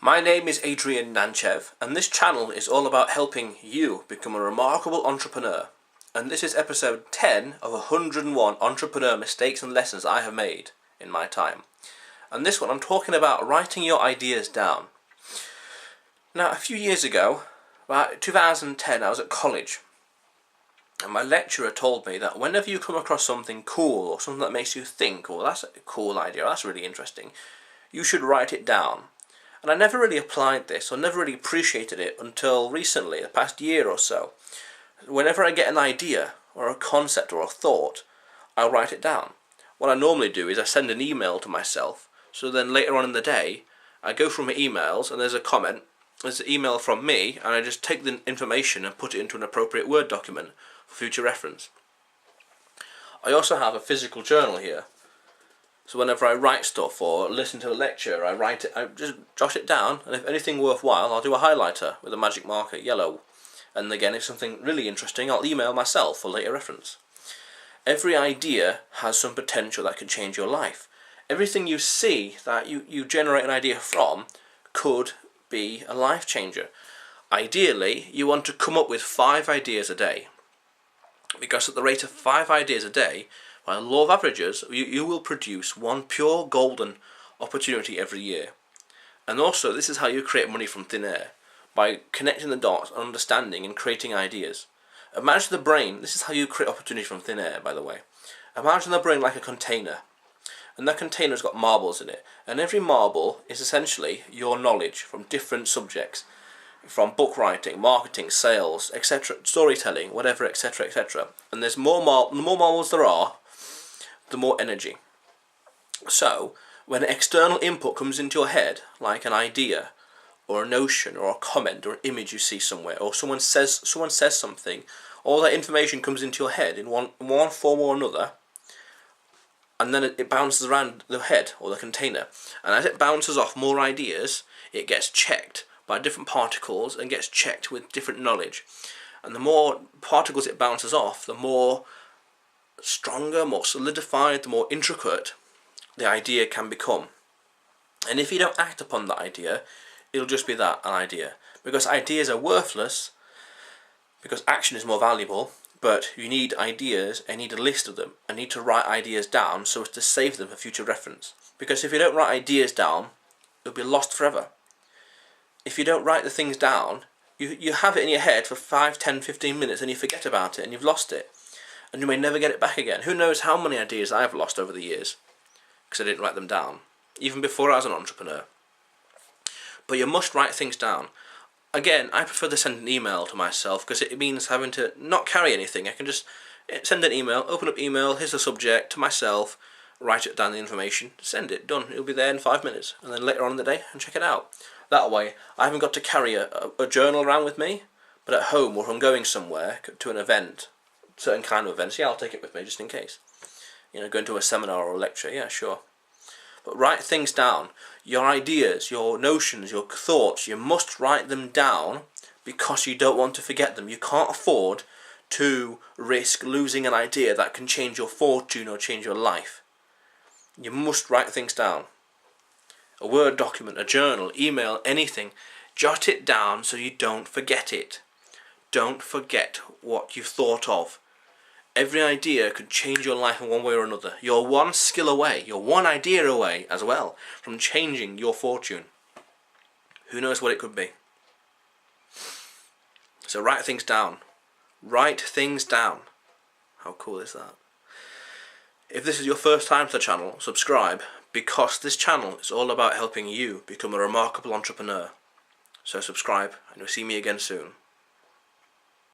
My name is Adrian Nanchev, and this channel is all about helping you become a remarkable entrepreneur. And this is episode 10 of 101 entrepreneur mistakes and lessons I have made in my time. And this one I'm talking about writing your ideas down. Now, a few years ago, about 2010, I was at college. And my lecturer told me that whenever you come across something cool or something that makes you think, oh, that's a cool idea, that's really interesting, you should write it down. And I never really applied this or never really appreciated it until recently, the past year or so. Whenever I get an idea or a concept or a thought, I'll write it down. What I normally do is I send an email to myself, so then later on in the day I go through my emails and there's an email from me, and I just take the information and put it into an appropriate Word document for future reference. I also have a physical journal here. So whenever I write stuff or listen to a lecture, I just jot it down, and if anything worthwhile, I'll do a highlighter with a magic marker, yellow. And again, if something really interesting, I'll email myself for later reference. Every idea has some potential that can change your life. Everything you see that you generate an idea from could be a life changer. Ideally, you want to come up with 5 ideas a day. Because at the rate of 5 ideas a day, by the law of averages, you will produce one pure golden opportunity every year. And also, this is how you create money from thin air, by connecting the dots, understanding and creating ideas. Imagine the brain, this is how you create opportunity from thin air, by the way. Imagine the brain like a container, and that container's got marbles in it, and every marble is essentially your knowledge from different subjects, from book writing, marketing, sales, etc., storytelling, whatever, etc., etc. And there's the more marbles there are, the more energy. So, when external input comes into your head, like an idea, or a notion, or a comment, or an image you see somewhere, or someone says something, all that information comes into your head in one form or another, and then it bounces around the head, or the container. And as it bounces off more ideas, it gets checked by different particles, and gets checked with different knowledge. And the more particles it bounces off, the more stronger, more solidified, the more intricate the idea can become. And if you don't act upon that idea, it'll just be that, an idea. Because ideas are worthless, because action is more valuable, but you need ideas, and need a list of them, and need to write ideas down so as to save them for future reference. Because if you don't write ideas down, it'll be lost forever. If you don't write the things down, you have it in your head for 5, 10, 15 minutes, and you forget about it, and you've lost it. And you may never get it back again. Who knows how many ideas I've lost over the years because I didn't write them down, even before I was an entrepreneur. But you must write things down. Again, I prefer to send an email to myself because it means having to not carry anything. I can just send an email, open up email, here's the subject, to myself, write it down, the information, send it, done. It'll be there in 5 minutes, and then later on in the day, and check it out. That way, I haven't got to carry a journal around with me, but at home, or if I'm going somewhere to an event, certain kind of events, yeah, I'll take it with me just in case. Going to a seminar or a lecture, yeah, sure. But write things down. Your ideas, your notions, your thoughts, you must write them down because you don't want to forget them. You can't afford to risk losing an idea that can change your fortune or change your life. You must write things down. A Word document, a journal, email, anything. Jot it down so you don't forget it. Don't forget what you've thought of. Every idea could change your life in one way or another. You're one skill away, you're one idea away as well from changing your fortune. Who knows what it could be? So write things down. Write things down. How cool is that? If this is your first time to the channel, subscribe, because this channel is all about helping you become a remarkable entrepreneur. So subscribe, and you'll see me again soon.